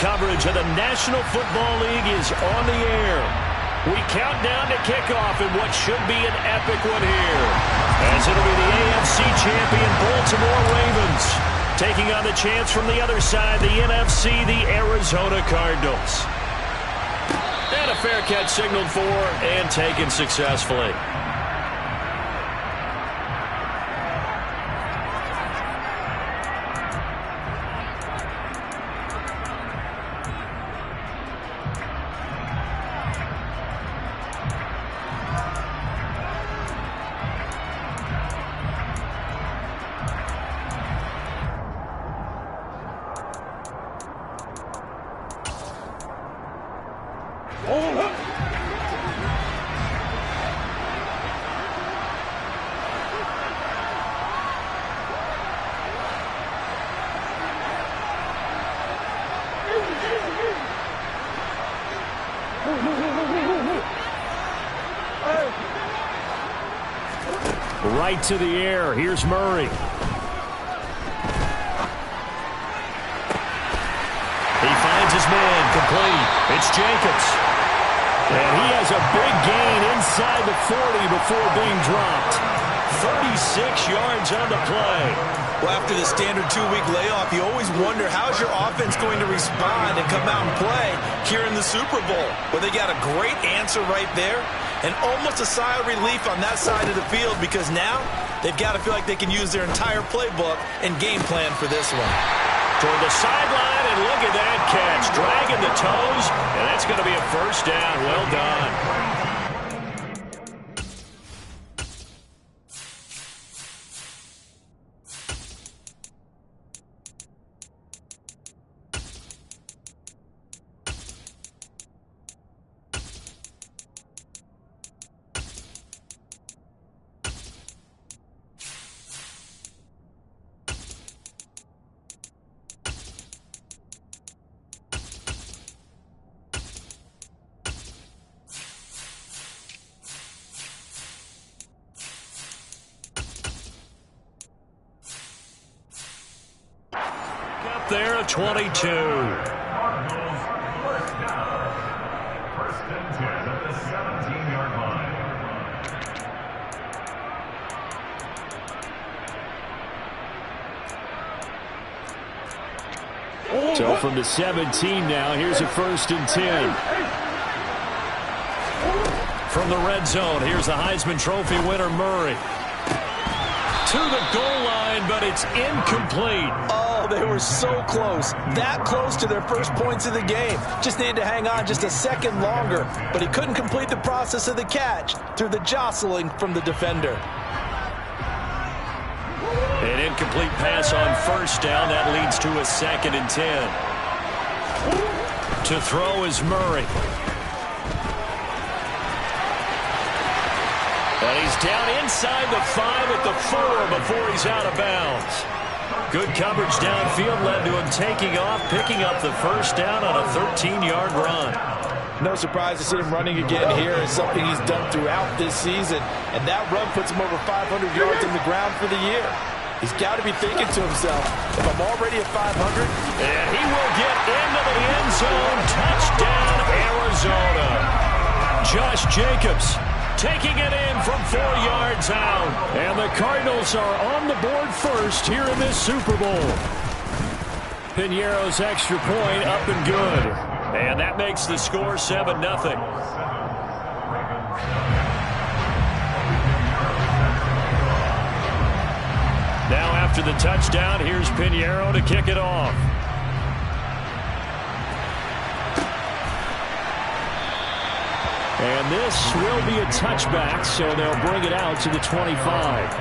coverage of the National Football League is on the air. We count down to kickoff in what should be an epic one here, as it'll be the AFC champion Baltimore Ravens taking on the chance from the other side, the NFC, the Arizona Cardinals. And a fair catch signaled for and taken successfully. Right to the air. Here's Murray. He finds his man complete. It's Jacobs. And he has a big gain inside the 40 before being dropped. 36 yards on the play. Well, after the standard 2-week layoff, you always wonder how's your offense going to respond and come out and play here in the Super Bowl. Well, they got a great answer right there. And almost a sigh of relief on that side of the field because now they've got to feel like they can use their entire playbook and game plan for this one. Toward the sideline, and look at that catch. Dragging the toes, and that's going to be a first down. Well done. There at 22. First and 10 at the 17-yard line. So from the 17 now, here's a first and 10. From the red zone, here's the Heisman Trophy winner, Murray. To the goal line, but it's incomplete. Oh, they were so close. That close to their first points of the game. Just needed to hang on just a second longer. But he couldn't complete the process of the catch through the jostling from the defender. An incomplete pass on first down. That leads to a 2nd and 10. To throw is Murray. And he's down inside the 5 at the 4 before he's out of bounds. Good coverage downfield led to him taking off, picking up the first down on a 13-yard run. No surprise to see him running again here. It's something he's done throughout this season. And that run puts him over 500 yards on the ground for the year. He's got to be thinking to himself, if I'm already at 500. And he will get into the end zone. Touchdown, Arizona. Josh Jacobs taking it in from 4 yards out. And the Cardinals are on the board first here in this Super Bowl. Piñeiro's extra point up and good. And that makes the score 7-0. Now after the touchdown, here's Piñeiro to kick it off. And this will be a touchback, so they'll bring it out to the 25.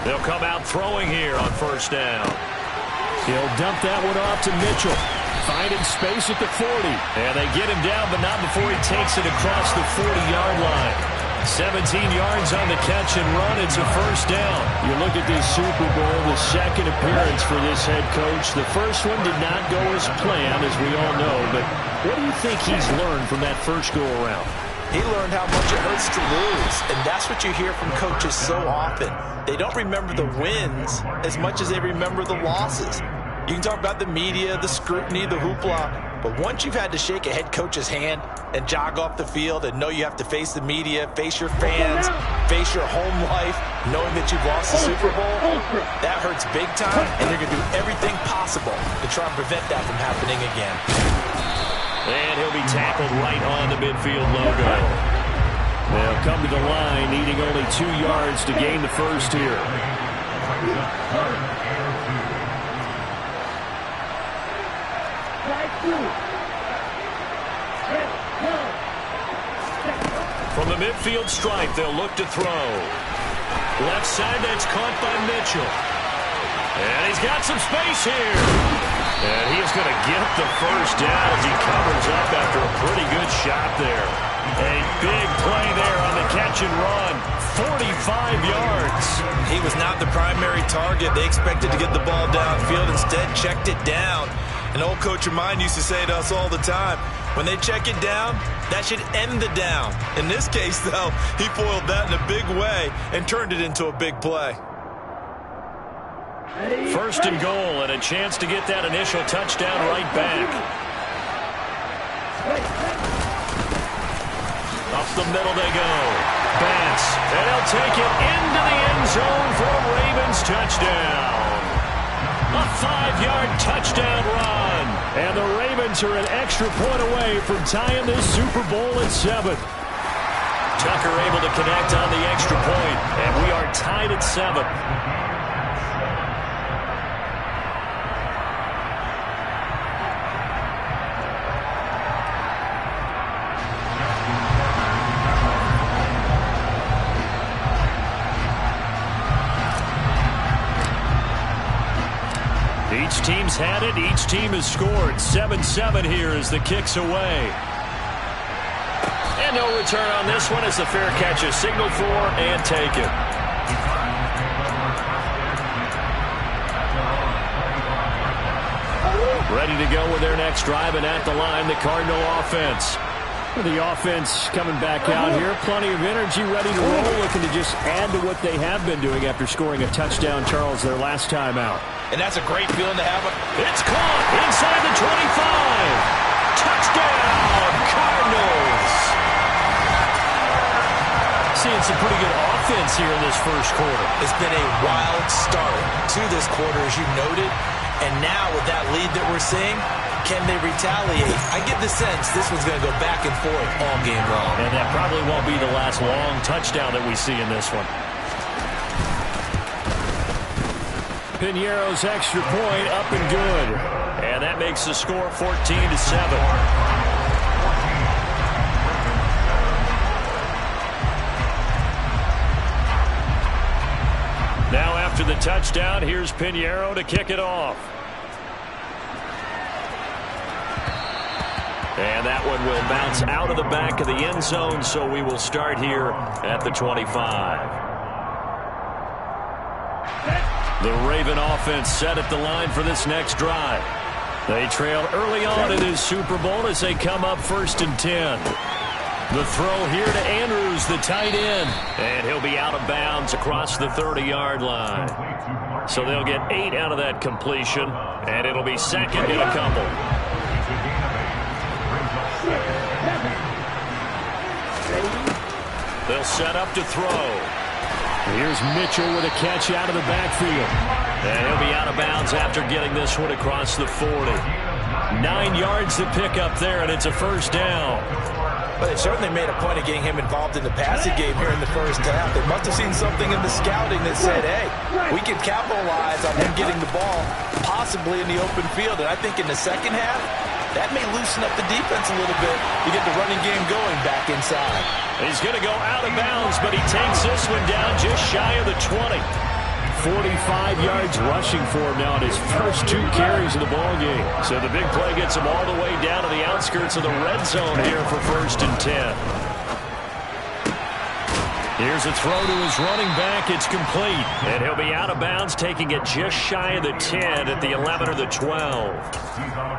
They'll come out throwing here on first down. He'll dump that one off to Mitchell. Finding space at the 40. And they get him down, but not before he takes it across the 40-yard line. 17 yards on the catch and run. It's a first down. You look at this Super Bowl, the second appearance for this head coach. The first one did not go as planned, as we all know. But what do you think he's learned from that first go-around? He learned how much it hurts to lose, and that's what you hear from coaches so often. They don't remember the wins as much as they remember the losses. You can talk about the media, the scrutiny, the hoopla, but once you've had to shake a head coach's hand and jog off the field and know you have to face the media, face your fans, face your home life, knowing that you've lost the Super Bowl, that hurts big time, and you're going to do everything possible to try and prevent that from happening again. And he'll be tackled right on the midfield logo. They'll come to the line, needing only 2 yards to gain the first here. From the midfield stripe, they'll look to throw. Left side, that's caught by Mitchell. And he's got some space here. And he is going to get the first down as he covers up after a pretty good shot there. A big play there on the catch and run. 45 yards. He was not the primary target. They expected to get the ball downfield. Instead, checked it down. An old coach of mine used to say to us all the time, when they check it down, that should end the down. In this case, though, he foiled that in a big way and turned it into a big play. First and goal, and a chance to get that initial touchdown right back. Up the middle they go. Bance, and he'll take it into the end zone for a Ravens touchdown. A 5-yard touchdown run. And the Ravens are an extra point away from tying this Super Bowl at 7. Tucker able to connect on the extra point, and we are tied at 7. Each team's had it. Each team has scored. 7-7 here as the kick's away. And no return on this one as the fair catch is signaled for and taken. Ready to go with their next drive, and at the line, the Cardinal offense. The offense coming back out here. Plenty of energy, ready to roll, looking to just add to what they have been doing after scoring a touchdown, Charles, their last time out. And that's a great feeling to have. It's caught inside the 25. Touchdown, Cardinals. Seeing some pretty good offense here in this first quarter. It's been a wild start to this quarter, as you noted. And now with that lead that we're seeing, can they retaliate? I get the sense this one's going to go back and forth all game long. And that probably won't be the last long touchdown that we see in this one. Piñeiro's extra point up and good. And that makes the score 14-7. Now after the touchdown, here's Piñeiro to kick it off. And that one will bounce out of the back of the end zone, so we will start here at the 25. The Raven offense set at the line for this next drive. They trailed early on in this Super Bowl as they come up 1st and 10. The throw here to Andrews, the tight end. And he'll be out of bounds across the 30-yard line. So they'll get 8 out of that completion, and it'll be second and a couple. They'll set up to throw. Here's Mitchell with a catch out of the backfield. And he'll be out of bounds after getting this one across the 40. 9 yards to pick up there, and it's a first down. But they certainly made a point of getting him involved in the passing game here in the first half. They must have seen something in the scouting that said, hey, we can capitalize on him getting the ball possibly in the open field. And I think in the second half, that may loosen up the defense a little bit to get the running game going back inside. He's going to go out of bounds, but he takes this one down just shy of the 20. 45 yards rushing for him now in his first 2 carries of the ball game. So the big play gets him all the way down to the outskirts of the red zone here for 1st and 10. Here's a throw to his running back. It's complete. And he'll be out of bounds, taking it just shy of the 10 at the 11 or the 12.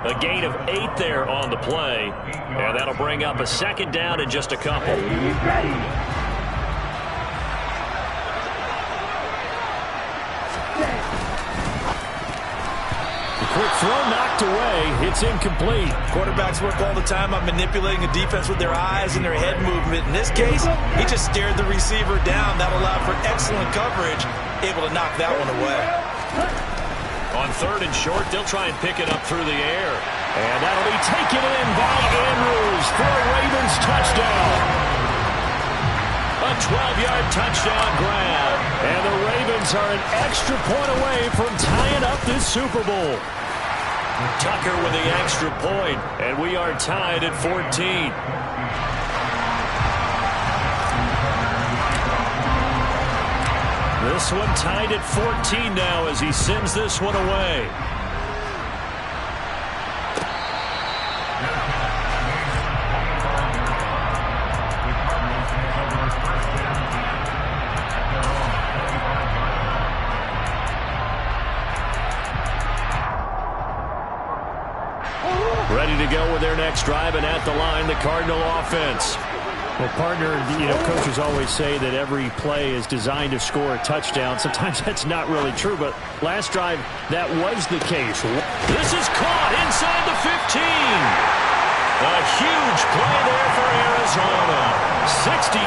A gain of 8 there on the play. And that'll bring up a second down in just a couple. Quick throw knocked away. It's incomplete. Quarterbacks work all the time on manipulating a defense with their eyes and their head movement. In this case, he just stared the receiver down. That allowed for excellent coverage, able to knock that one away. On 3rd and short, they'll try and pick it up through the air. And that'll be taken in by Andrews for a Ravens touchdown. A 12-yard touchdown grab. And the Ravens are an extra point away from tying up this Super Bowl. Tucker with the extra point, and we are tied at 14. This one tied at 14 now as he sends this one away. Ready to go with their next drive, and at the line, the Cardinal offense. Well, partner, coaches always say that every play is designed to score a touchdown. Sometimes that's not really true, but last drive, that was the case. This is caught inside the 15. A huge play there for Arizona. 68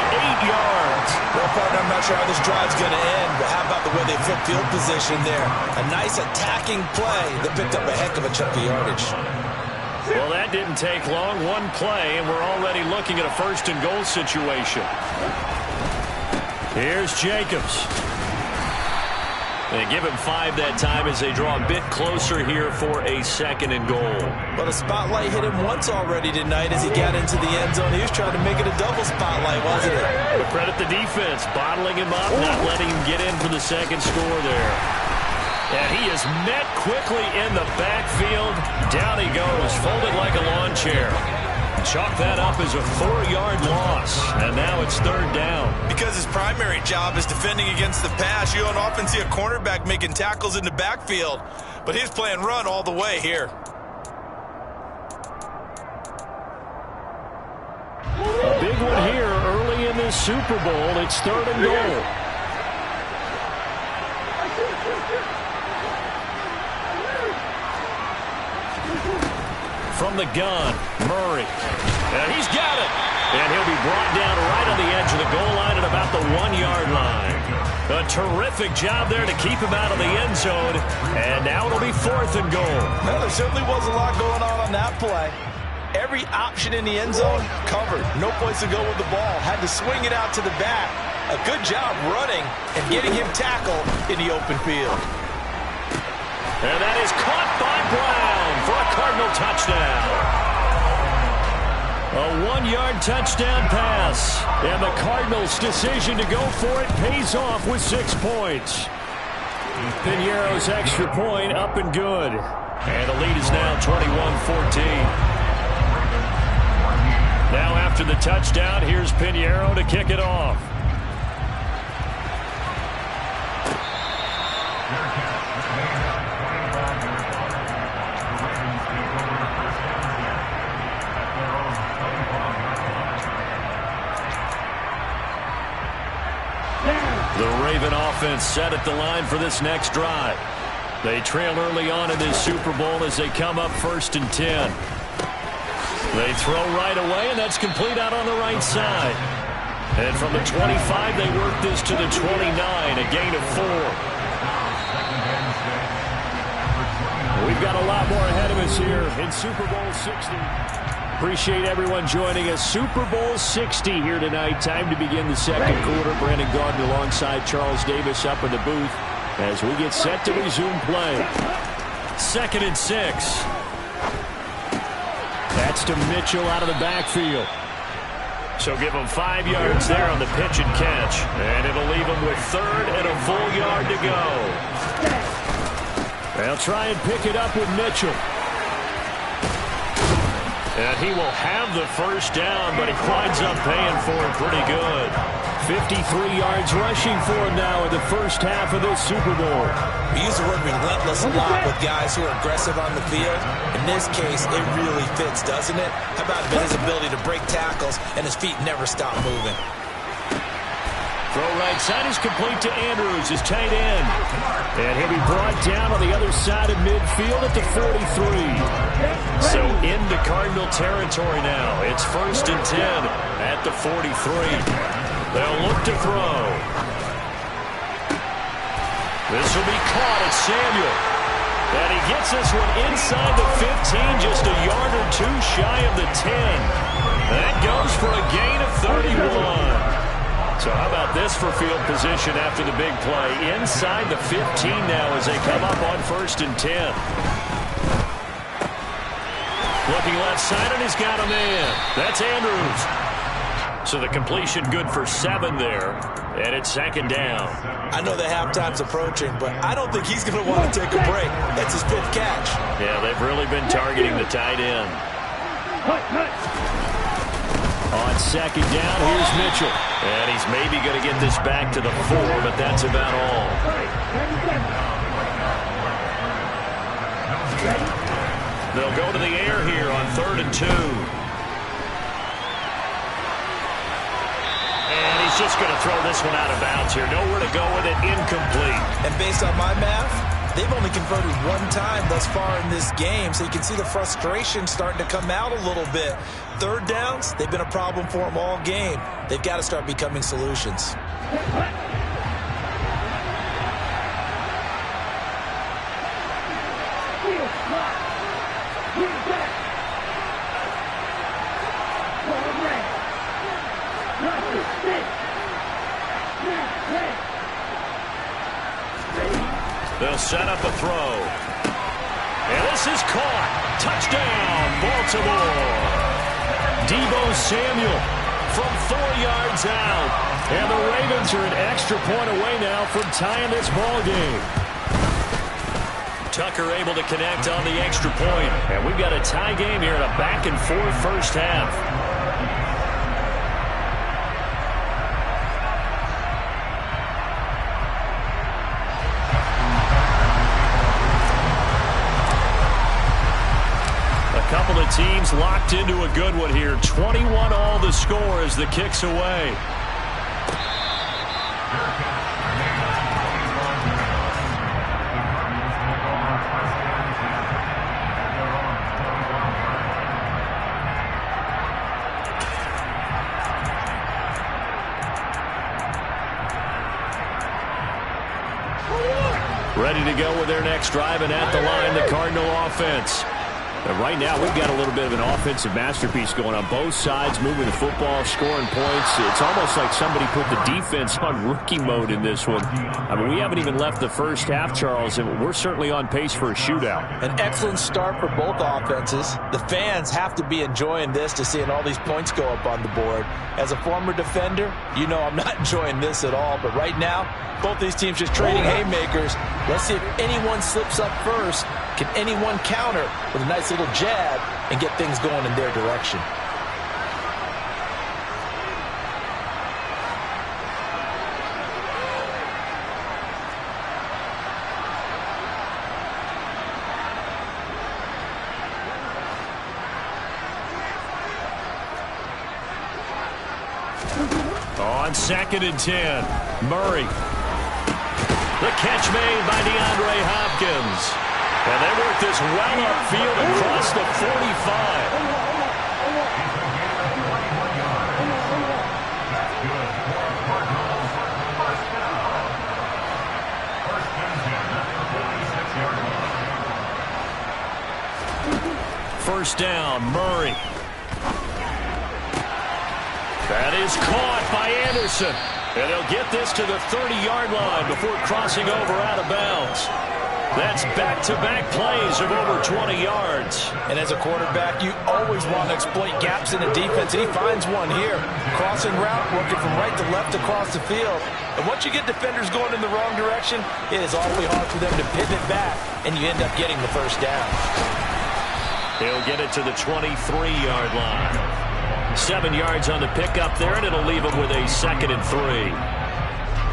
yards. Well, partner, I'm not sure how this drive's going to end, but how about the way they flip field position there? A nice attacking play that picked up a heck of a chunk of yardage. Well, that didn't take long. One play, and we're already looking at a 1st and goal situation. Here's Jacobs. They give him 5 that time as they draw a bit closer here for a 2nd and goal. Well, the spotlight hit him once already tonight as he got into the end zone. He was trying to make it a double spotlight, wasn't it? But credit the defense, bottling him up, not letting him get in for the 2nd score there. And he is met quickly in the backfield. Down he goes, folded like a lawn chair. Chalk that up as a 4-yard loss. And now it's 3rd down. Because his primary job is defending against the pass, you don't often see a cornerback making tackles in the backfield. But he's playing run all the way here. A big one here early in this Super Bowl. It's 3rd and goal. From the gun, Murray. And he's got it. And he'll be brought down right on the edge of the goal line at about the 1-yard line. A terrific job there to keep him out of the end zone. And now it'll be 4th and goal. Well, there certainly was a lot going on that play. Every option in the end zone covered. No place to go with the ball. Had to swing it out to the back. A good job running and getting him tackled in the open field. And that is caught by Brown for a Cardinal touchdown. A 1-yard touchdown pass. And the Cardinals' decision to go for it pays off with 6 points. Piñeiro's extra point up and good. And the lead is now 21-14. Now after the touchdown, here's Piñeiro to kick it off. The Raven offense set at the line for this next drive. They trail early on in this Super Bowl as they come up 1st and 10. They throw right away, and that's complete out on the right side. And from the 25, they work this to the 29, a gain of 4. We've got a lot more ahead of us here in Super Bowl 60. Appreciate everyone joining us. Super Bowl 60 here tonight. Time to begin the 2nd quarter. Brandon Gaudin alongside Charles Davis up in the booth as we get set to resume play. 2nd and 6. That's to Mitchell out of the backfield. So give him 5 yards there on the pitch and catch. And it'll leave him with 3rd and a full yard to go. They'll try and pick it up with Mitchell. And he will have the 1st down, but he winds up paying for it pretty good. 53 yards rushing for him now in the first half of this Super Bowl. We use the word relentless a lot with guys who are aggressive on the field. In this case, it really fits, doesn't it? How about his ability to break tackles and his feet never stop moving? Throw right side is complete to Andrews, his tight end. And he'll be brought down on the other side of midfield at the 43. So into Cardinal territory now. It's 1st and 10 at the 43. They'll look to throw. This will be caught at Samuel. And he gets this one inside the 15, just a yard or two shy of the 10. That goes for a gain of 31. So how about this for field position after the big play? Inside the 15 now as they come up on 1st and 10. Looking left side, and he's got a man. That's Andrews. So the completion good for 7 there. And it's 2nd down. I know the halftime's approaching, but I don't think he's going to want to take a break. That's his 5th catch. Yeah, they've really been targeting the tight end. On 2nd down, here's Mitchell. And he's maybe going to get this back to the 4, but that's about all. They'll go to the air here on 3rd and 2. And he's just going to throw this one out of bounds here. Nowhere to go with it, incomplete. And based on my math, they've only converted 1 time thus far in this game, so you can see the frustration starting to come out a little bit. 3rd downs, they've been a problem for them all game. They've got to start becoming solutions. They'll set up a throw. And this is caught. Touchdown, Baltimore. Deebo Samuel from 4 yards out. And the Ravens are an extra point away now from tying this ball game. Tucker able to connect on the extra point. And we've got a tie game here in a back-and-forth first half. Couple of teams locked into a good one here. 21 all the score as the kick's away. Ready to go with their next drive, and at the line, the Cardinal offense. And right now, we've got a little bit of an offensive masterpiece going on both sides, moving the football, scoring points. It's almost like somebody put the defense on rookie mode in this one. I mean, we haven't even left the first half, Charles, and we're certainly on pace for a shootout. An excellent start for both offenses. The fans have to be enjoying this to seeing all these points go up on the board. As a former defender, you know I'm not enjoying this at all. But right now, both these teams just trading haymakers. Let's see if anyone slips up first. Can anyone counter with a nice little jab and get things going in their direction? On 2nd and 10, Murray. The catch made by DeAndre Hopkins. And they work this well upfield across the 45. First down, Murray. That is caught by Anderson. And he'll get this to the 30-yard line before crossing over out of bounds. That's back-to-back plays of over 20 yards. And as a quarterback, you always want to exploit gaps in the defense. And he finds one here. Crossing route, working from right to left across the field. And once you get defenders going in the wrong direction, it is awfully hard for them to pivot back, and you end up getting the first down. He'll get it to the 23-yard line. 7 yards on the pickup there, and it'll leave him with a 2nd and 3.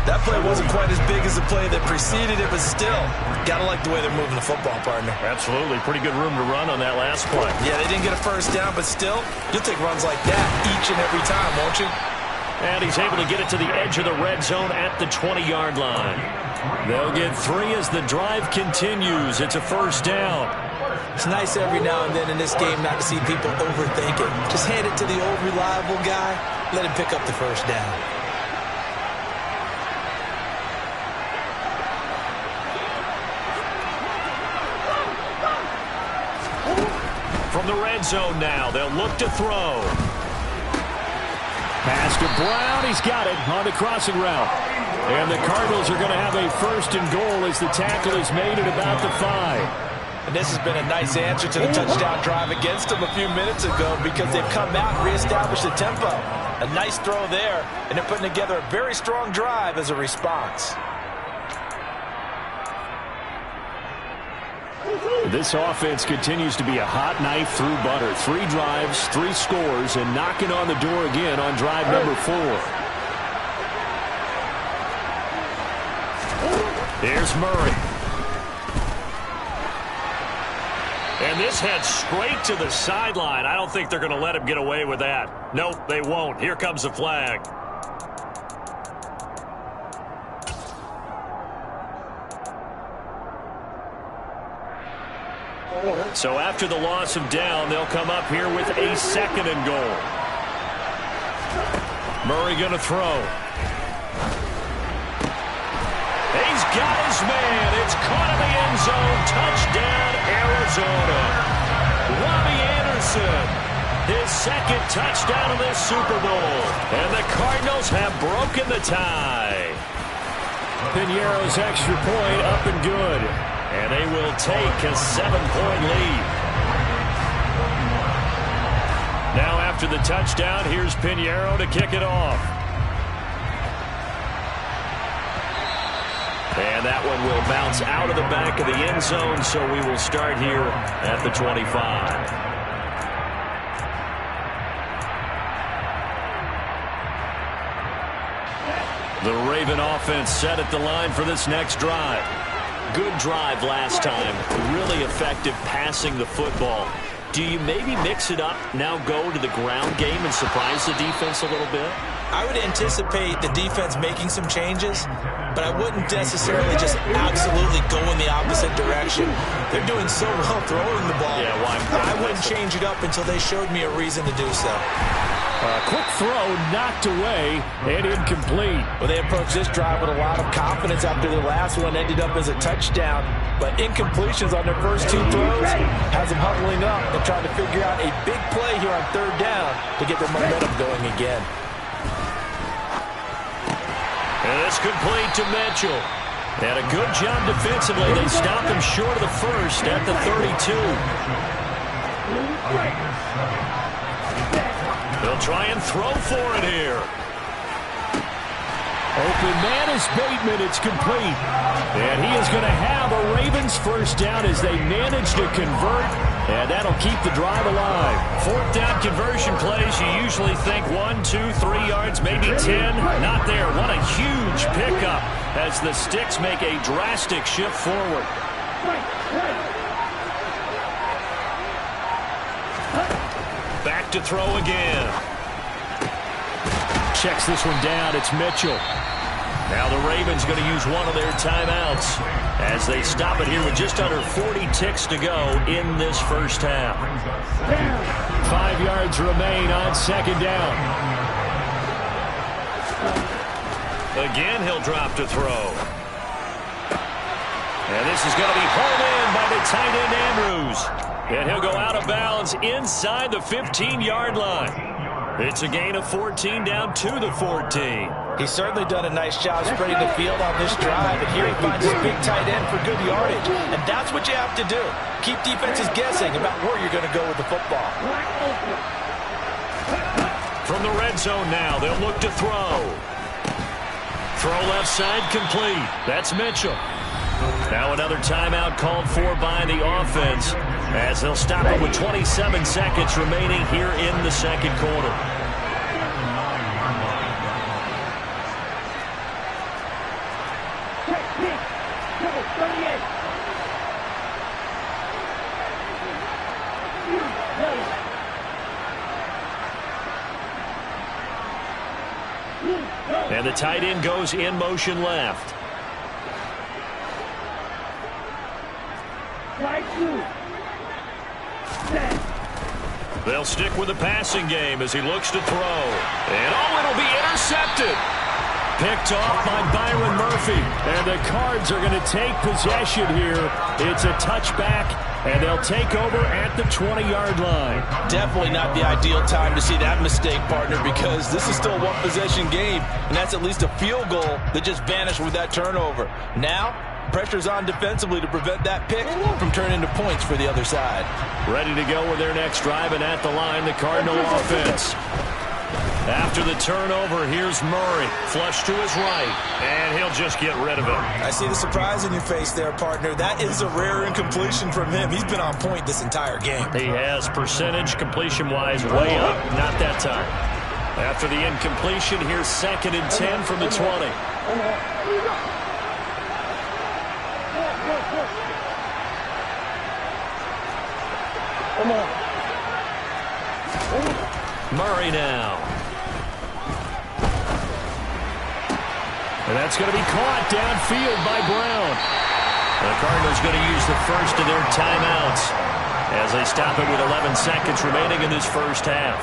That play wasn't quite as big as the play that preceded it, but still, got to like the way they're moving the football, partner. Absolutely. Pretty good room to run on that last play. Yeah, they didn't get a first down, but still, you'll take runs like that each and every time, won't you? And he's able to get it to the edge of the red zone at the 20-yard line. They'll get 3 as the drive continues. It's a first down. It's nice every now and then in this game not to see people overthink it. Just hand it to the old reliable guy, let him pick up the first down. From the red zone now, they'll look to throw. Pass to Brown. He's got it on the crossing route. And the Cardinals are going to have a 1st and goal as the tackle is made at about the 5. And this has been a nice answer to the touchdown drive against them a few minutes ago because they've come out and reestablished the tempo. A nice throw there, and they're putting together a very strong drive as a response. This offense continues to be a hot knife through butter. 3 drives, 3 scores, and knocking on the door again on drive number 4. Here's Murray. And this heads straight to the sideline. I don't think they're going to let him get away with that. Nope, they won't. Here comes the flag. So after the loss of down, they'll come up here with a 2nd and goal. Murray going to throw. He's got his man. It's caught in the end zone. Touchdown, Arizona. Robbie Anderson, his 2nd touchdown of this Super Bowl. And the Cardinals have broken the tie. Piñeiro's extra point up and good. And they will take a 7-point lead. Now after the touchdown, here's Piñeiro to kick it off. And that one will bounce out of the back of the end zone, so we will start here at the 25. The Raven offense set at the line for this next drive. Good drive last time. Really effective passing the football. Do you maybe mix it up, now go to the ground game and surprise the defense a little bit? I would anticipate the defense making some changes, but I wouldn't necessarily just absolutely go in the opposite direction. They're doing so well throwing the ball. Yeah, why? I wouldn't change it up until they showed me a reason to do so. Quick throw, knocked away, and incomplete. Well, they approached this drive with a lot of confidence after the last one ended up as a touchdown. But incompletions on their first 2 throws has them huddling up and trying to figure out a big play here on 3rd down to get their momentum going again. And it's complete to Mitchell. And a good job defensively. They stopped him short of the 1st at the 32. They'll try and throw for it here. Open man is Bateman. It's complete. And he is going to have a Ravens 1st down as they manage to convert. And that'll keep the drive alive. 4th down conversion plays. You usually think 1, 2, 3 yards, maybe 10. Not there. What a huge pickup as the Sticks make a drastic shift forward. Back to throw again. Checks this one down. It's Mitchell. Now the Ravens going to use one of their timeouts as they stop it here with just under 40 ticks to go in this first half. 5 yards remain on 2nd down. Again, he'll drop to throw. And this is going to be hauled in by the tight end Andrews. And he'll go out of bounds inside the 15-yard line. It's a gain of 14 down to the 14. He's certainly done a nice job spreading the field on this drive, and here he finds his big tight end for good yardage. And that's what you have to do. Keep defenses guessing about where you're going to go with the football. From the red zone now, they'll look to throw. Throw left side complete. That's Mitchell. Now another timeout called for by the offense as they'll stop it with 27 seconds remaining here in the second quarter. And the tight end goes in motion left. They'll stick with the passing game as he looks to throw. And it'll be intercepted. Picked off by Byron Murphy. And the Cards are going to take possession here. It's a touchback, and they'll take over at the 20-yard line. Definitely not the ideal time to see that mistake, partner, because this is still a one-possession game, and that's at least a field goal that just vanished with that turnover. Now, pressure's on defensively to prevent that pick from turning into points for the other side. Ready to go with their next drive, and at the line, the Cardinal offense. After the turnover, here's Murray. Flush to his right, and he'll just get rid of it. I see the surprise in your face there, partner. That is a rare incompletion from him. He's been on point this entire game. He has percentage completion-wise way up. Not that time. After the incompletion, here's 2nd and 10 from the 20. Murray now. And that's going to be caught downfield by Brown. The Cardinals going to use the first of their timeouts as they stop it with 11 seconds remaining in this first half.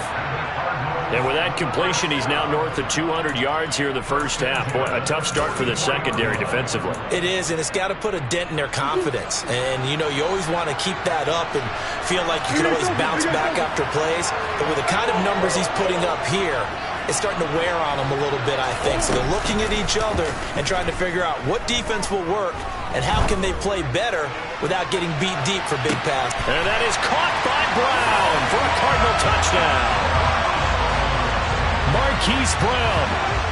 And with that completion, he's now north of 200 yards here in the first half. Boy, a tough start for the secondary defensively. It is, and it's got to put a dent in their confidence. And, you know, you always want to keep that up and feel like you can always bounce back after plays. But with the kind of numbers he's putting up here, it's starting to wear on them a little bit, I think. So they're looking at each other and trying to figure out what defense will work and how can they play better without getting beat deep for big pass. And that is caught by Brown for a Cardinal touchdown. Marquise Brown,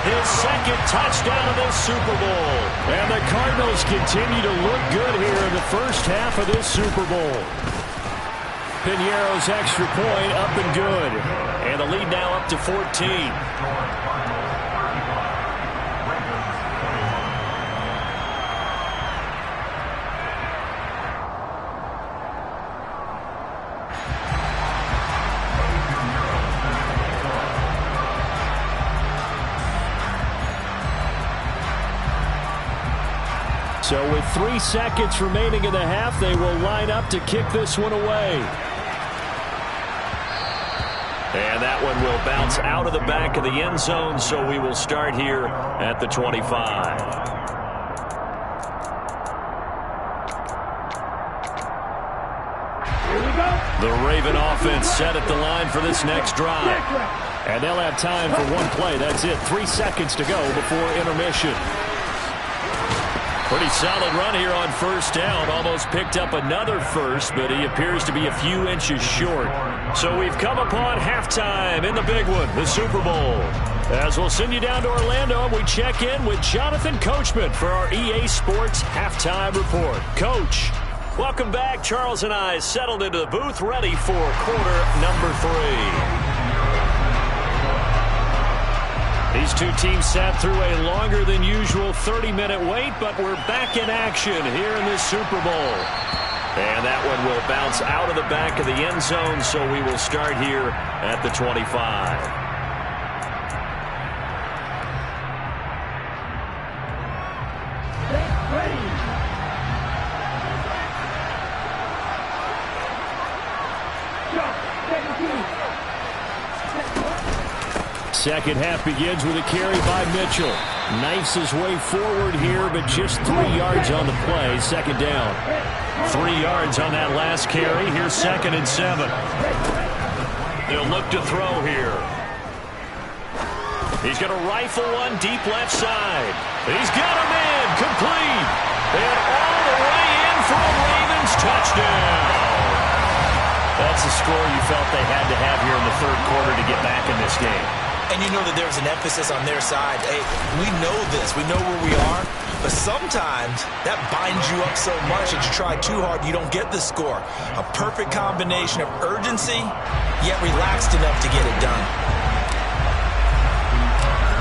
his 2nd touchdown of this Super Bowl. And the Cardinals continue to look good here in the first half of this Super Bowl. Piñeiro's extra point up and good. And the lead now up to 14. So with 3 seconds remaining in the half, they will line up to kick this one away. And that one will bounce out of the back of the end zone, so we will start here at the 25. The Raven offense set at the line for this next drive. And they'll have time for one play. That's it. 3 seconds to go before intermission. Pretty solid run here on first down. Almost picked up another first, but he appears to be a few inches short. So we've come upon halftime in the big one, the Super Bowl. As we'll send you down to Orlando, we check in with Jonathan Coachman for our EA Sports Halftime Report. Coach, welcome back. Charles and I settled into the booth, ready for quarter number 3. These two teams sat through a longer than usual 30-minute wait, but we're back in action here in this Super Bowl. And that one will bounce out of the back of the end zone, so we will start here at the 25. Second half begins with a carry by Mitchell. Knifes his way forward here, but just 3 yards on the play. Second down. 3 yards on that last carry. Here's 2nd and 7. They'll look to throw here. He's going to rifle one deep left side. He's got him in. Complete. And all the way in for a Ravens touchdown. That's the score you felt they had to have here in the third quarter to get back in this game. And you know that there's an emphasis on their side. Hey, we know this. We know where we are. But sometimes that binds you up so much that you try too hard, you don't get the score. A perfect combination of urgency, yet relaxed enough to get it done.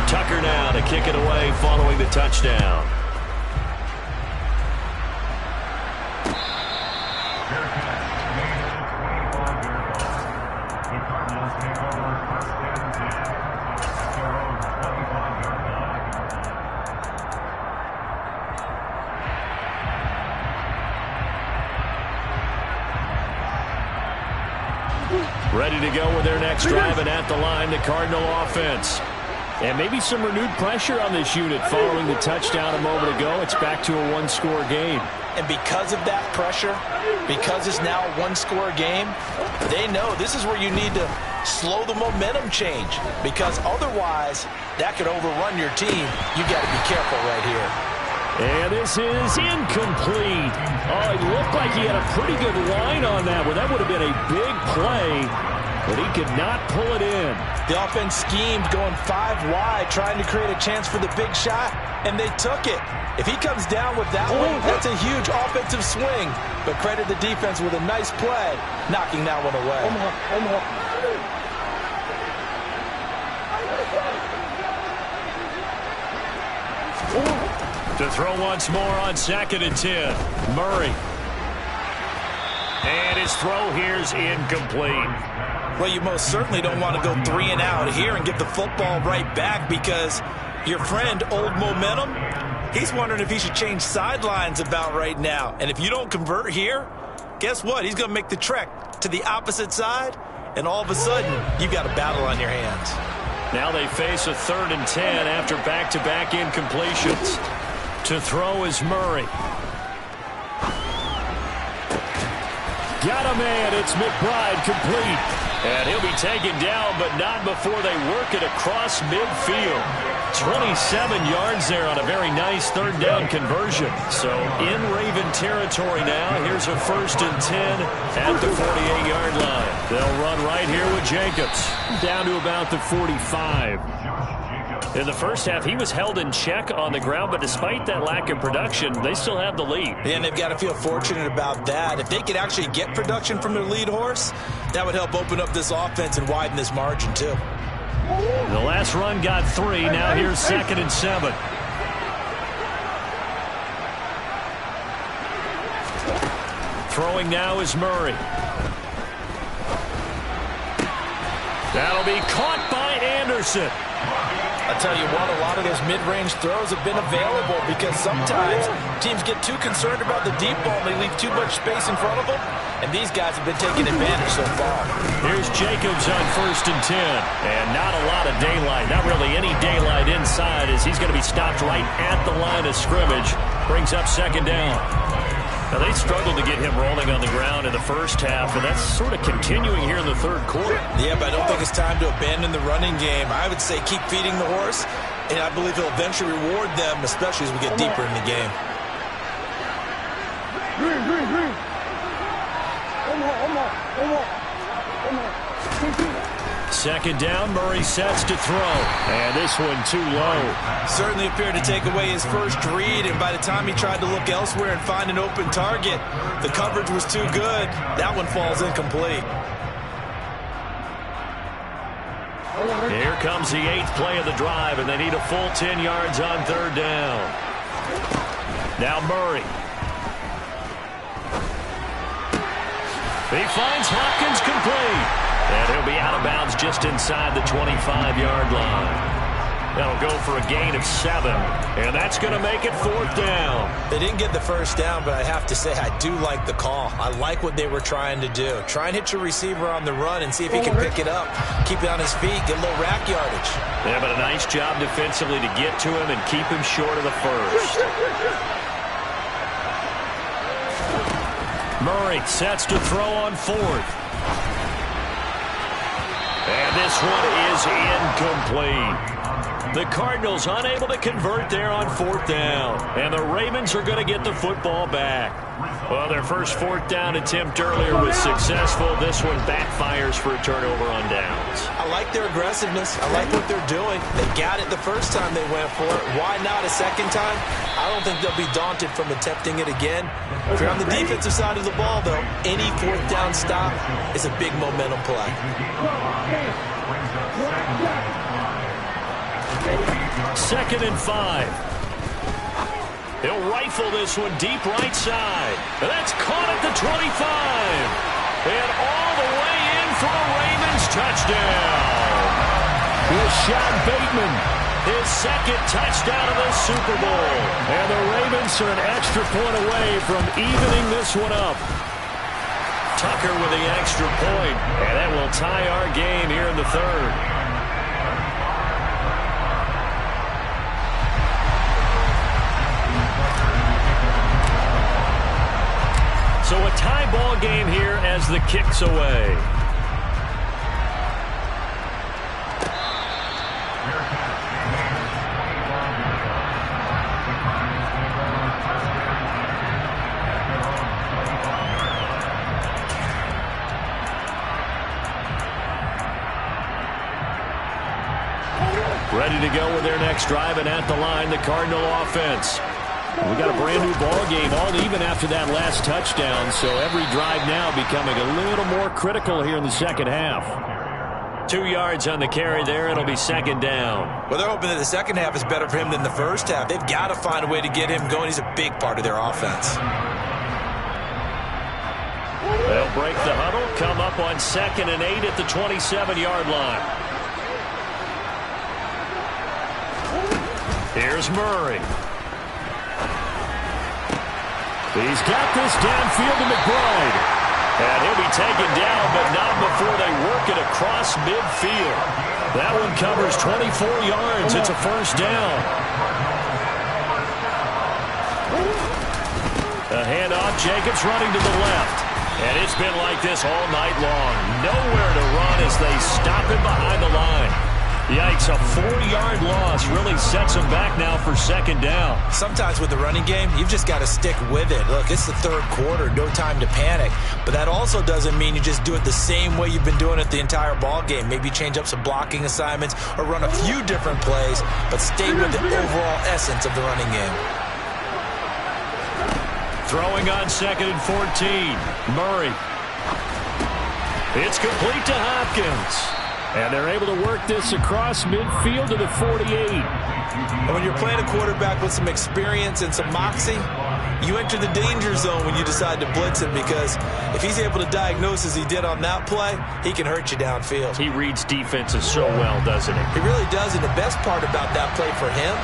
Tucker now to kick it away following the touchdown. Ready to go with their next drive, and at the line, the Cardinal offense. And maybe some renewed pressure on this unit following the touchdown a moment ago. It's back to a one-score game. And because of that pressure, because it's now a one-score game, they know this is where you need to slow the momentum change, because otherwise that could overrun your team. You got to be careful right here. And this is incomplete. Oh, it looked like he had a pretty good line on that one. That would have been a big play, but he could not pull it in. The offense schemed going 5 wide, trying to create a chance for the big shot, and they took it. If he comes down with that one, that's a huge offensive swing. But credit the defense with a nice play, knocking that one away. To throw once more on 2nd and 10. Murray. And his throw here's incomplete. Well, you most certainly don't want to go 3 and out here and get the football right back, because your friend, Old Momentum, he's wondering if he should change sidelines about right now. And if you don't convert here, guess what? He's going to make the trek to the opposite side, and all of a sudden, you've got a battle on your hands. Now they face a 3rd and 10 after back-to-back incompletions. To throw is Murray. Got a man. It's McBride complete. And he'll be taken down, but not before they work it across midfield. 27 yards there on a very nice 3rd down conversion. So in Raven territory now. Here's a 1st and 10 at the 48-yard line. They'll run right here with Jacobs. Down to about the 45. In the first half, he was held in check on the ground, but despite that lack of production, they still have the lead. And they've got to feel fortunate about that. If they could actually get production from their lead horse, that would help open up this offense and widen this margin too. The last run got 3. Now here's 2nd and 7. Throwing now is Murray. That'll be caught by Anderson. I tell you what, a lot of those mid-range throws have been available, because sometimes teams get too concerned about the deep ball and they leave too much space in front of them, and these guys have been taking advantage so far. Here's Jacobs on 1st and 10, and not a lot of daylight, not really any daylight inside, as he's going to be stopped right at the line of scrimmage. Brings up 2nd down. Now, they struggled to get him rolling on the ground in the first half, and that's sort of continuing here in the 3rd quarter. Yeah, but I don't think it's time to abandon the running game. I would say keep feeding the horse, and I believe he'll eventually reward them, especially as we get deeper in the game. Second down, Murray sets to throw. And this one too low. Certainly appeared to take away his first read, and by the time he tried to look elsewhere and find an open target, the coverage was too good. That one falls incomplete. Here comes the 8th play of the drive, and they need a full 10 yards on 3rd down. Now Murray. He finds Hopkins complete. And he'll be out of bounds just inside the 25-yard line. That'll go for a gain of 7. And that's going to make it 4th down. They didn't get the first down, but I have to say I do like the call. I like what they were trying to do. Try and hit your receiver on the run and see if he can pick it up. Keep it on his feet, get a little rack yardage. Yeah, but a nice job defensively to get to him and keep him short of the first. Murray sets to throw on 4th. And this one is incomplete. The Cardinals unable to convert there on 4th down. And the Ravens are going to get the football back. Well, their first 4th down attempt earlier was successful. This one backfires for a turnover on downs. I like their aggressiveness. I like what they're doing. They got it the first time they went for it. Why not a second time? I don't think they'll be daunted from attempting it again. If you're on the defensive side of the ball, though, any 4th down stop is a big momentum play. 2nd and 5. He'll rifle this one deep right side. That's caught at the 25. And all the way in for a Ravens touchdown. Rashad Bateman, his 2nd touchdown of the Super Bowl. And the Ravens are an extra point away from evening this one up. Tucker with the extra point. And that will tie our game here in the 3rd. So a tie ball game here as the kick's away. Ready to go with their next drive, and at the line, the Cardinal offense. We got a brand new ball game, all even after that last touchdown, so every drive now becoming a little more critical here in the second half. 2 yards on the carry there. It'll be 2nd down. Well, they're hoping that the second half is better for him than the first half. They've got to find a way to get him going. He's a big part of their offense. They'll break the huddle, come up on 2nd and 8 at the 27-yard line. Here's Murray. He's got this downfield to McBride. And he'll be taken down, but not before they work it across midfield. That one covers 24 yards. It's a 1st down. A handoff. Jacobs running to the left. And it's been like this all night long. Nowhere to run as they stop him behind the line. Yikes, a 4-yard loss really sets them back now for 2nd down. Sometimes with the running game, you've just got to stick with it. Look, it's the 3rd quarter, no time to panic. But that also doesn't mean you just do it the same way you've been doing it the entire ball game. Maybe change up some blocking assignments or run a few different plays, but stay with the overall essence of the running game. Throwing on 2nd and 14. Murray. It's complete to Hopkins. And they're able to work this across midfield to the 48. And when you're playing a quarterback with some experience and some moxie, you enter the danger zone when you decide to blitz him, because if he's able to diagnose as he did on that play, he can hurt you downfield. He reads defenses so well, doesn't he? He really does, and the best part about that play for him,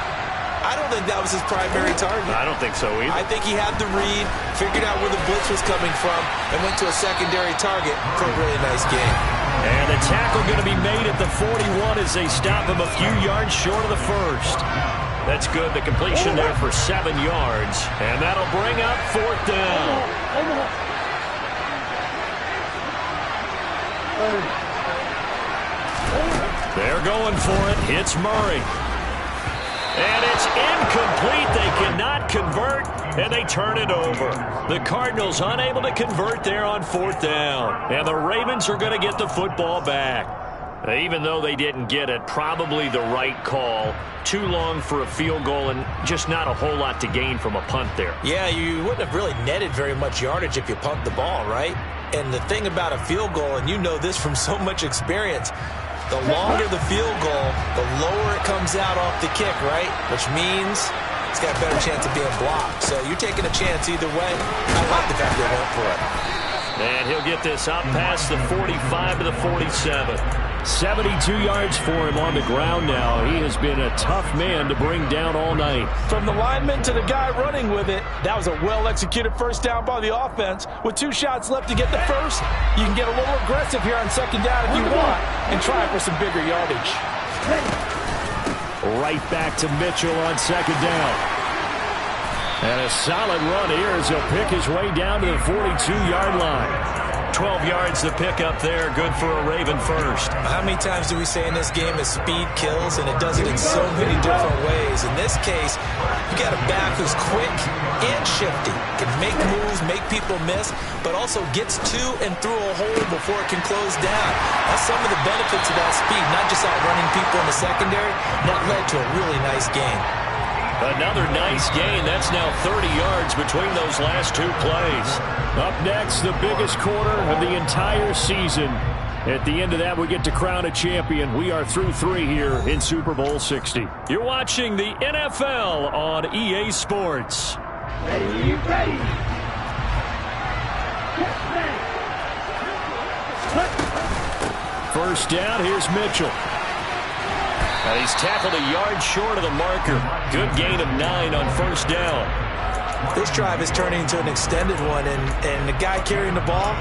I don't think that was his primary target. I don't think so either. I think he had the read, figured out where the blitz was coming from, and went to a secondary target for a really nice game. And the tackle going to be made at the 41 as they stop him a few yards short of the 1st. That's good. The completion there for 7 yards. And that'll bring up 4th down. They're going for it. It's Murray. And it's incomplete. They cannot convert, and they turn it over. The Cardinals unable to convert there on 4th down. And the Ravens are going to get the football back. Even though they didn't get it, probably the right call. Too long for a field goal and just not a whole lot to gain from a punt there. Yeah, you wouldn't have really netted very much yardage if you punt the ball, right? And the thing about a field goal, and you know this from so much experience, the longer the field goal, the lower it comes out off the kick, right? Which means it's got a better chance of being blocked. So you're taking a chance either way. I like the fact they went for it. And he'll get this up past the 45 to the 47. 72 yards for him on the ground now. He has been a tough man to bring down all night. From the lineman to the guy running with it, that was a well-executed 1st down by the offense. With 2 shots left to get the 1st, you can get a little aggressive here on 2nd down if you want and try for some bigger yardage. Right back to Mitchell on 2nd down. And a solid run here as he'll pick his way down to the 42-yard line. 12 yards to pick up there. Good for a Raven first. How many times do we say in this game is speed kills, and it does it in so many different ways. In this case, you got a back who's quick and shifty, can make moves, make people miss, but also gets to and through a hole before it can close down. That's some of the benefits of that speed, not just outrunning people in the secondary. That led to a really nice game. Another nice gain. That's now 30 yards between those last two plays. Up next, the biggest quarter of the entire season. At the end of that, we get to crown a champion. We are through 3 here in Super Bowl 60. You're watching the NFL on EA Sports. Ready. First down, here's Mitchell. And he's tackled a yard short of the marker. Good gain of 9 on first down. This drive is turning into an extended one, and the guy carrying the ball,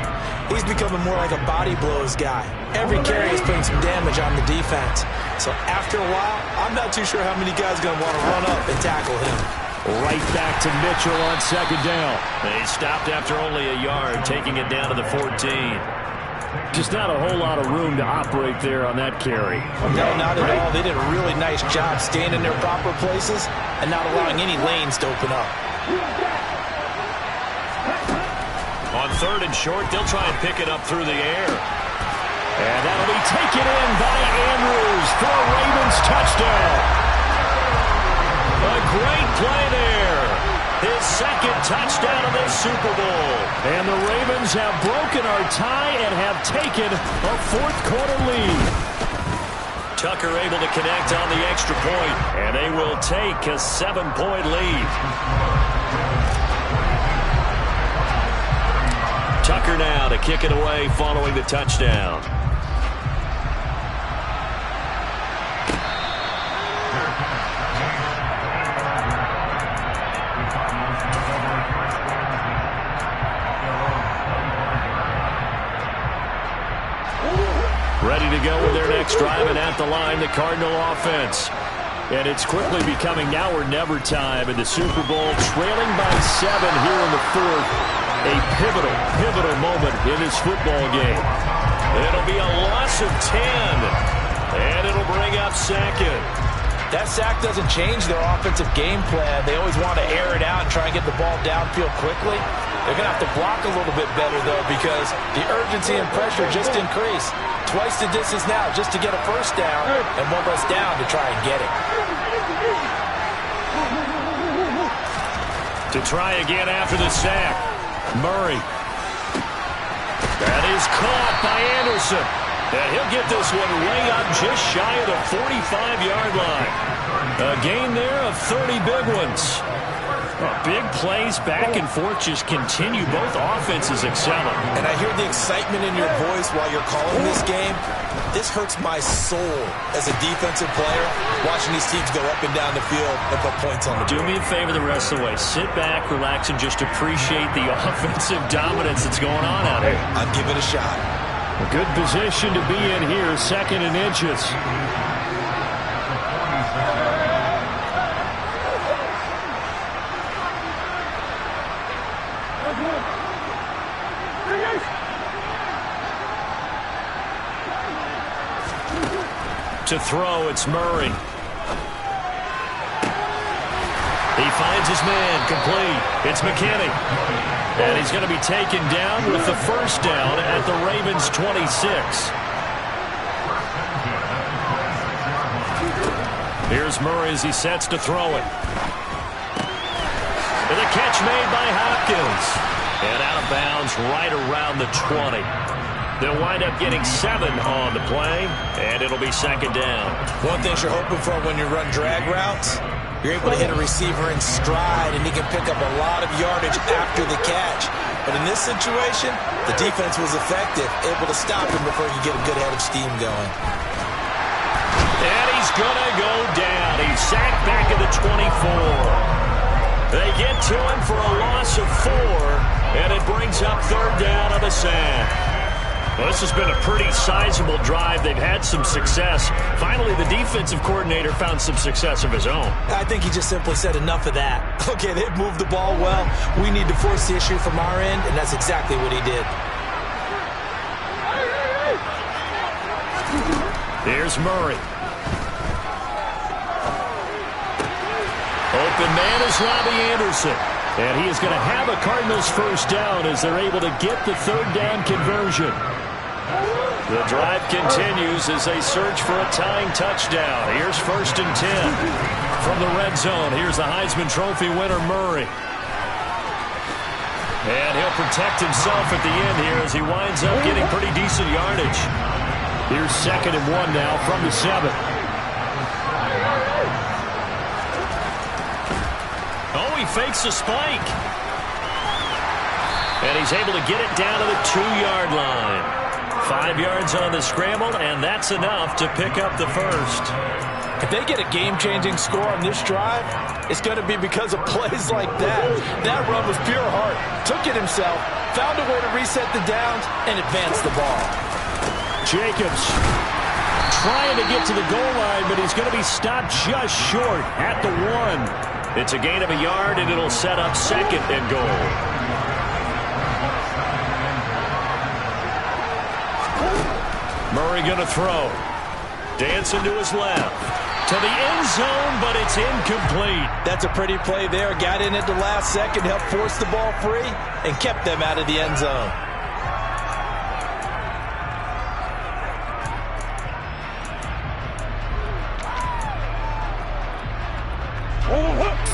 he's becoming more like a body blows guy. Every carry is putting some damage on the defense. So after a while, I'm not too sure how many guys are going to want to run up and tackle him. Right back to Mitchell on second down. And he stopped after only a yard, taking it down to the 14. Just not a whole lot of room to operate there on that carry. No, not at all. They did a really nice job staying in their proper places and not allowing any lanes to open up. On third and short, they'll try and pick it up through the air. And that'll be taken in by Andrews for a Ravens touchdown. A great play there. His second touchdown of this Super Bowl. And the Ravens have broken our tie and have taken a fourth-quarter lead. Tucker able to connect on the extra point, and they will take a 7-point lead. Tucker now to kick it away following the touchdown. Ready to go with their next drive, and at the line, the Cardinal offense. And it's quickly becoming now or never time in the Super Bowl, trailing by 7 here in the fourth. A pivotal moment in this football game. It'll be a loss of 10, and it'll bring up second. That sack doesn't change their offensive game plan. They always want to air it out and try and get the ball downfield quickly. They're going to have to block a little bit better, though, because the urgency and pressure just increase. Twice the distance now just to get a first down, and one less down to try and get it. To try again after the sack. Murray. That is caught by Anderson. And he'll get this one way up just shy of the 45-yard line. A gain there of 30 big ones. Big plays back and forth just continue. Both offenses excelling. And I hear the excitement in your voice while you're calling this game. This hurts my soul as a defensive player, watching these teams go up and down the field and put points on the board. Do me a favor the rest of the way. Sit back, relax, and just appreciate the offensive dominance that's going on out here. I'll give it a shot. A good position to be in here, second and inches. To throw, it's Murray. He finds his man, complete. It's McKinney. And he's going to be taken down with the first down at the Ravens' 26. Here's Murray as he sets to throw it. And the catch made by Hopkins. And out of bounds right around the 20. They'll wind up getting 7 on the play, and it'll be second down. One thing you're hoping for when you run drag routes, you're able to hit a receiver in stride, and he can pick up a lot of yardage after the catch. But in this situation, the defense was effective, able to stop him before he could get a good head of steam going. And he's going to go down. He's sacked back at the 24. They get to him for a loss of 4, and it brings up third down on the sack. Well, this has been a pretty sizable drive. They've had some success. Finally, the defensive coordinator found some success of his own. I think he just simply said enough of that. Okay, they've moved the ball well. We need to force the issue from our end, and that's exactly what he did. Here's Murray. Open man is Robbie Anderson. And he is going to have a Cardinals first down as they're able to get the third down conversion. The drive continues as they search for a tying touchdown. Here's 1st and 10 from the red zone. Here's the Heisman Trophy winner, Murray. And he'll protect himself at the end here as he winds up getting pretty decent yardage. Here's 2nd and 1 now from the 7. Oh, he fakes a spike. And he's able to get it down to the 2-yard line. 5 yards on the scramble, and that's enough to pick up the first. If they get a game-changing score on this drive, it's going to be because of plays like that. That run was pure heart. Took it himself, found a way to reset the downs, and advance the ball. Jacobs trying to get to the goal line, but he's going to be stopped just short at the 1. It's a gain of a yard, and it'll set up 2nd and goal. Murray going to throw. Dancing to his left. To the end zone, but it's incomplete. That's a pretty play there. Got in at the last second, helped force the ball free, and kept them out of the end zone.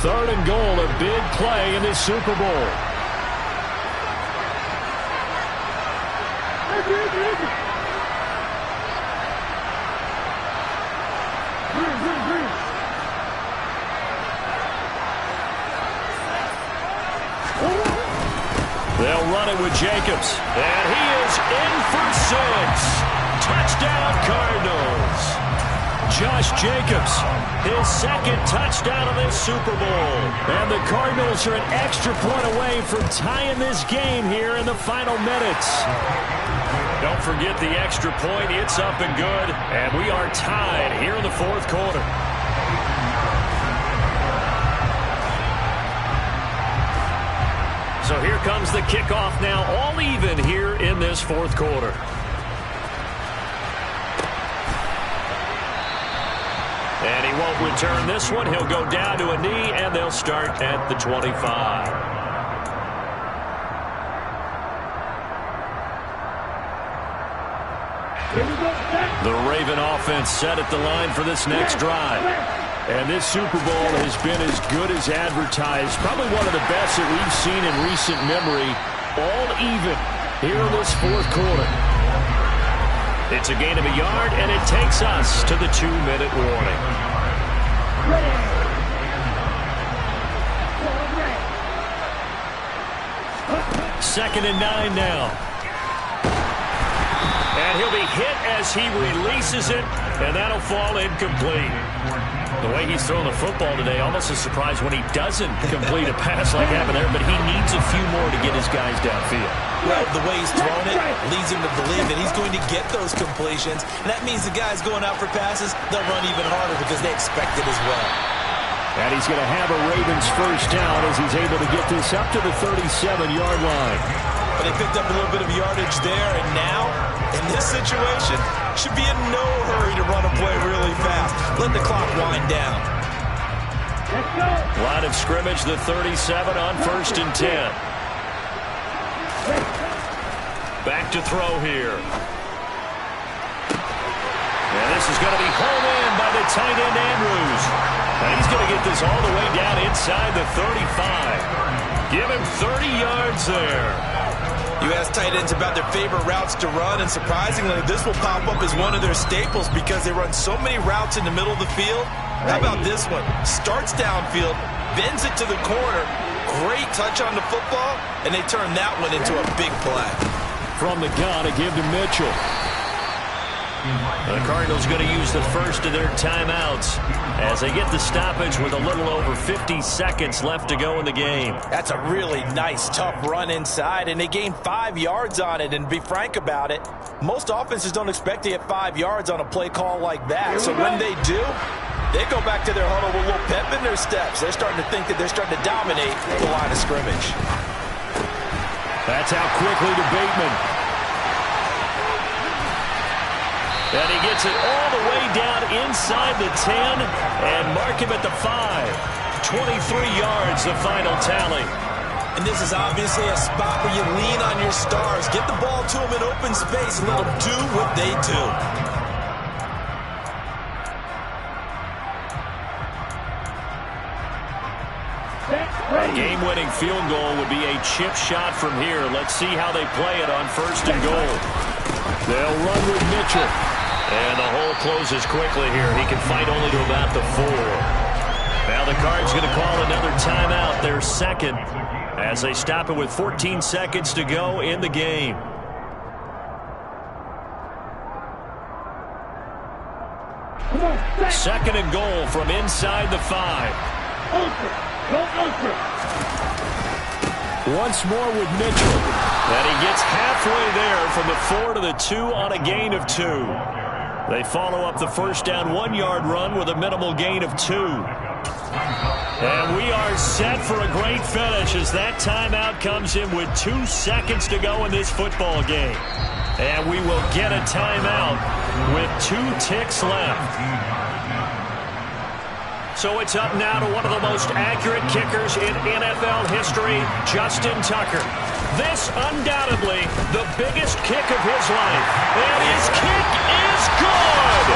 Third and goal, a big play in this Super Bowl. They'll run it with Jacobs. And he is in for 6. Touchdown, Cardinals. Josh Jacobs, his 2nd touchdown of this Super Bowl. And the Cardinals are an extra point away from tying this game here in the final minutes. Don't forget the extra point. It's up and good. And we are tied here in the 4th quarter. So here comes the kickoff now, all even here in this 4th quarter. And he won't return this one. He'll go down to a knee, and they'll start at the 25. The Raven offense set at the line for this next drive. And this Super Bowl has been as good as advertised. Probably one of the best that we've seen in recent memory. All even here in this 4th quarter. It's a gain of a yard, and it takes us to the 2-minute warning. 2nd and 9 now. And he'll be hit as he releases it, and that'll fall incomplete. The way he's throwing the football today, almost a surprise when he doesn't complete a pass like happened there, but he needs a few more to get his guys downfield. Well, the way he's thrown it leads him to believe that he's going to get those completions, and that means the guys going out for passes, they'll run even harder because they expect it as well. And he's going to have a Ravens first down as he's able to get this up to the 37-yard line. But they picked up a little bit of yardage there, and now, in this situation, should be in no hurry to run a play really fast. Let the clock wind down. Line of scrimmage, the 37 on 1st and 10. Back to throw here. And this is going to be hauled in by the tight end Andrews. And he's going to get this all the way down inside the 35. Give him 30 yards there. You ask tight ends about their favorite routes to run, and surprisingly, this will pop up as one of their staples because they run so many routes in the middle of the field. How about this one? Starts downfield, bends it to the corner, great touch on the football, and they turn that one into a big play. From the gun, to give to Mitchell. The Cardinals going to use the first of their timeouts as they get the stoppage with a little over 50 seconds left to go in the game. That's a really nice, tough run inside, and they gained 5 yards on it. And to be frank about it, most offenses don't expect to get 5 yards on a play call like that. So when they do, they go back to their huddle with a little pep in their steps. They're starting to think that they're starting to dominate the line of scrimmage. That's out quickly to Bateman. And he gets it all the way down inside the 10 and mark him at the 5. 23 yards, the final tally. And this is obviously a spot where you lean on your stars. Get the ball to them in open space and let them do what they do. A game-winning field goal would be a chip shot from here. Let's see how they play it on 1st and goal. They'll run with Mitchell. And the hole closes quickly here. He can fight only to about the 4. Now the Cards going to call another timeout, their second, as they stop it with 14 seconds to go in the game. Second and goal from inside the 5. Once more with Mitchell. And he gets halfway there from the 4 to the 2 on a gain of 2. They follow up the first down 1-yard run with a minimal gain of 2. And we are set for a great finish as that timeout comes in with 2 seconds to go in this football game. And we will get a timeout with 2 ticks left. So it's up now to one of the most accurate kickers in NFL history, Justin Tucker. This undoubtedly the biggest kick of his life. And his kick is good!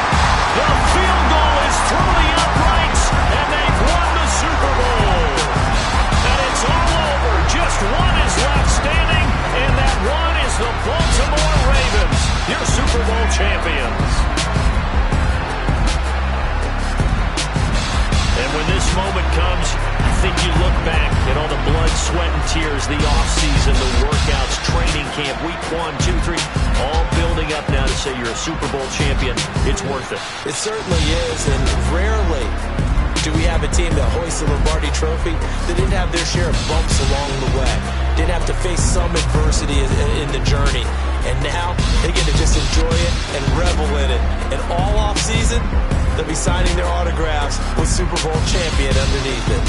The field goal is through the uprights, and they've won the Super Bowl. And it's all over. Just one is left standing, and that one is the Baltimore Ravens, your Super Bowl champions. And when this moment comes, I think you look back at all the blood, sweat, and tears, the offseason, the workouts, training camp, week 1, 2, 3, all building up now to say you're a Super Bowl champion. It's worth it. It certainly is, and rarely do we have a team that hoists the Lombardi Trophy that didn't have their share of bumps along the way, didn't have to face some adversity in the journey. And now they get to just enjoy it and revel in it. And all offseason, they'll be signing their autographs with Super Bowl champion underneath it.